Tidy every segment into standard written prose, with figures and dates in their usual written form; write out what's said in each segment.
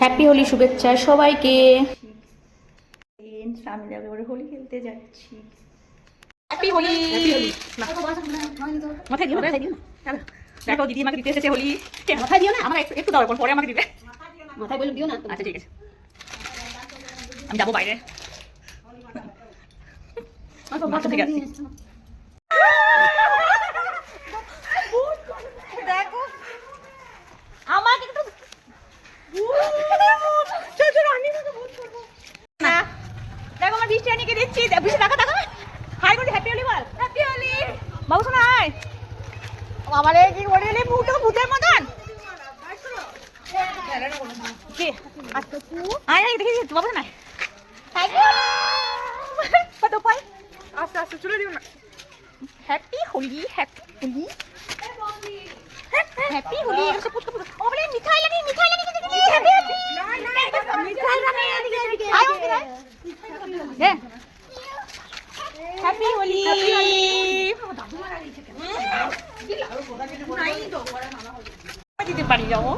Happy Holi শুভেচ্ছা সবাইকে। আমি একেবারে হোলি খেলতে যাচ্ছি। হ্যাপি হোলি। মাথায় দিও, মাথায় দিও না। দেখো দিদি আমাকে দিতে এসেছে হোলি। মাথায় দিও না, আমার একটু দাও, পরে আমাকে দিবে। মাথায় বলে দিও না। আচ্ছা ঠিক আছে, আমি যাবো বাইরে। ঠিক আছে। দেখো আমাকে একটু না, দেখো আমার বৃষ্টি আনিকে দিচ্ছি। বৃষ্টি টাকা টাকা হাই বলি হ্যাপি হোলি বল। হ্যাপি হোলি বাবু শোনা। হাই আমার এই কি বলে মুটো ভূতের মতন। কি আচ্ছা তু আয় আয় দেখি বাবু না। কত পাই আস্তে আস্তে চলে দিও না। Happy Holi, happy Holi, happy Holi. এসব পুচকু পুচকু ও বলে মিঠাই লাগে, মিঠাই লাগে হ্যাপি হ্যাপি মিঠাই লাগে এদিকে এদিকে আয় হ্যাঁ হ্যাপি হোলি। হ্যাপি হোলি দিতে পারি যাবো।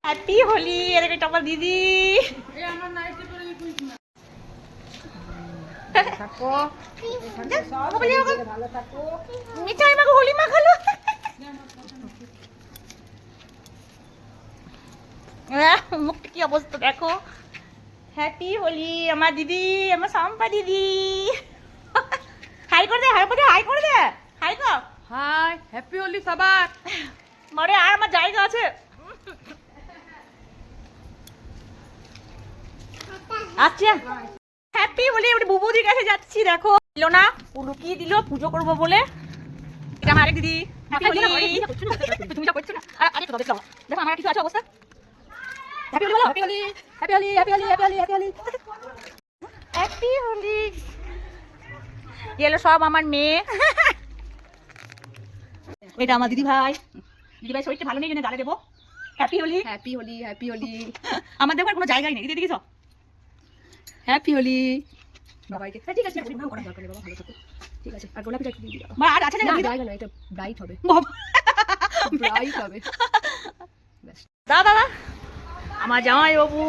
হ্যাপি হোলি। এদিকে আমার দিদি মিঠাই মাখো, হোলি মাখালো। মুখটা কি অবস্থা দেখো। হ্যাপি হোলি আমার দিদি, আমার সাম্পা দিদি। হাই করে দে, হাই করে দে, হাই করে দে, হাই কর। হাই হ্যাপি হোলি সবার। মারে আর আমার জায়গা আছে। আচ্ছা হ্যাপি হোলি। আমি বুবুদির কাছে যাচ্ছি। দেখো দিল না, লুকিয়ে দিল পুজো করবো বলে। এটা আমার আরেক দিদি। হ্যাপি হোলি। তুমি যা করছো না আরে তো দেখো দেখো আমার কিছু আছে অবস্থা। হ্যাপি হোলি বলো। Happy Holi, happy Holi, happy Holi, happy Holi, happy Holi, happy Holi. এলো সব আমার মেয়ে। এটা আমার দিদি ভাই। দিদি ভাই শরীরটা ভালো নেই জন্য গালে দেবো। Happy Holi, happy Holi, happy Holi. আমার দেখার কোনো জায়গায় নেই। দিদি দেখিস হ্যাপি হোলি সবাইকে। ঠিক আছে করার দরকার নেই বাবা, ভালো থাকো। ঠিক আছে আর গোলাপিটা একটু দিয়ে দিও। মা আর আছে না না জায়গা না, এটা ব্রাইট হবে, ব্রাইট হবে। দাদা দাদা আমার জামাই বাবু।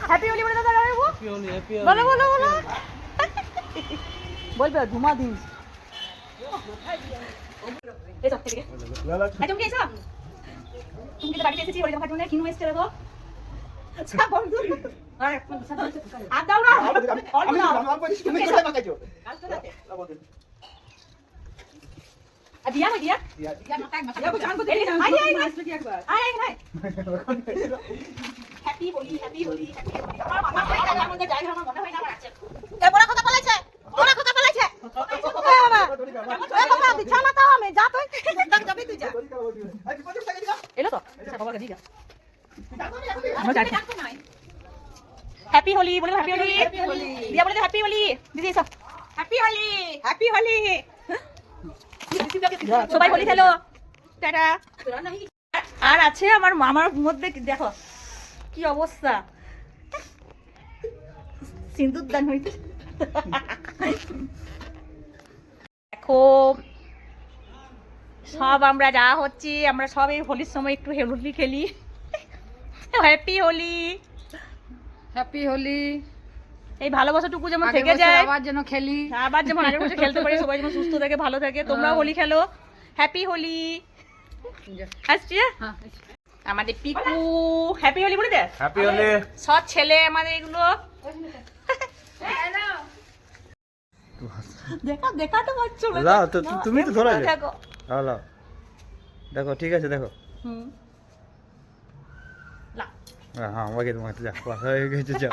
হ্যাপি হোলি বলে দাদা জামাই বাবু। হ্যাপি হোলি, হ্যাপি হোলি বলো বলো বলো। বলবে ধুমা দিস। এই সব থেকে তুমি এসো। তুমি কি বাড়িতে এসেছি হোলি দেখার জন্য? কিনু এসেছে দেখো। বন্ধু আরে আর দাও না। তুমি এসো পাকাইছো দিয়া না দিয়া দিয়া মাথা মাথা জান কো দেই আই আই আসলে কি একবার আই আই নাই। Happy Holi, happy Holi, happy Holi. আমার মাথা হয় না, আমার মধ্যে জায়গা আমার মনে হয় না আমার আছে। এ বড় কথা বলেছে, বড় কথা বলেছে। বাবা এ বাবা বিছানা তাও আমি যা তুই দাম যাবি তুই যা। এলো তো বাবাকে দিগা আমরা যাচ্ছি। হ্যাপি হোলি বলে হ্যাপি হোলি, হ্যাপি হোলি দিয়া বলে হ্যাপি হোলি। দিদি সব হ্যাপি হোলি, হ্যাপি হোলি। সবাই হোলি খেলো টাটা। আর আছে আমার মামার মধ্যে দেখো কি অবস্থা। সিন্দুর দান হইতে দেখো সব আমরা যা হচ্ছি আমরা সব এই হোলির সময় একটু হোলি খেলি। Happy Holi, happy Holi. এই ভালোবাসাটুকু যেমন থেকে যায় আবার যেন খেলি, আবার যেমন আগের বছর খেলতে পারি, সবাই যেমন সুস্থ থাকে ভালো থাকে। তোমরাও হোলি খেলো। হ্যাপি হোলি। আসছি আমাদের পিকু। হ্যাপি হোলি বলে দে। হ্যাপি হোলি সব ছেলে আমাদের এগুলো। দেখা দেখা তো পাচ্ছ না। লাও তো তুমি তো ধরো দেখো লাও দেখো ঠিক আছে দেখো। হুম লা হ্যাঁ আমাকে তোমাকে যা কথা হয়ে গেছে যা।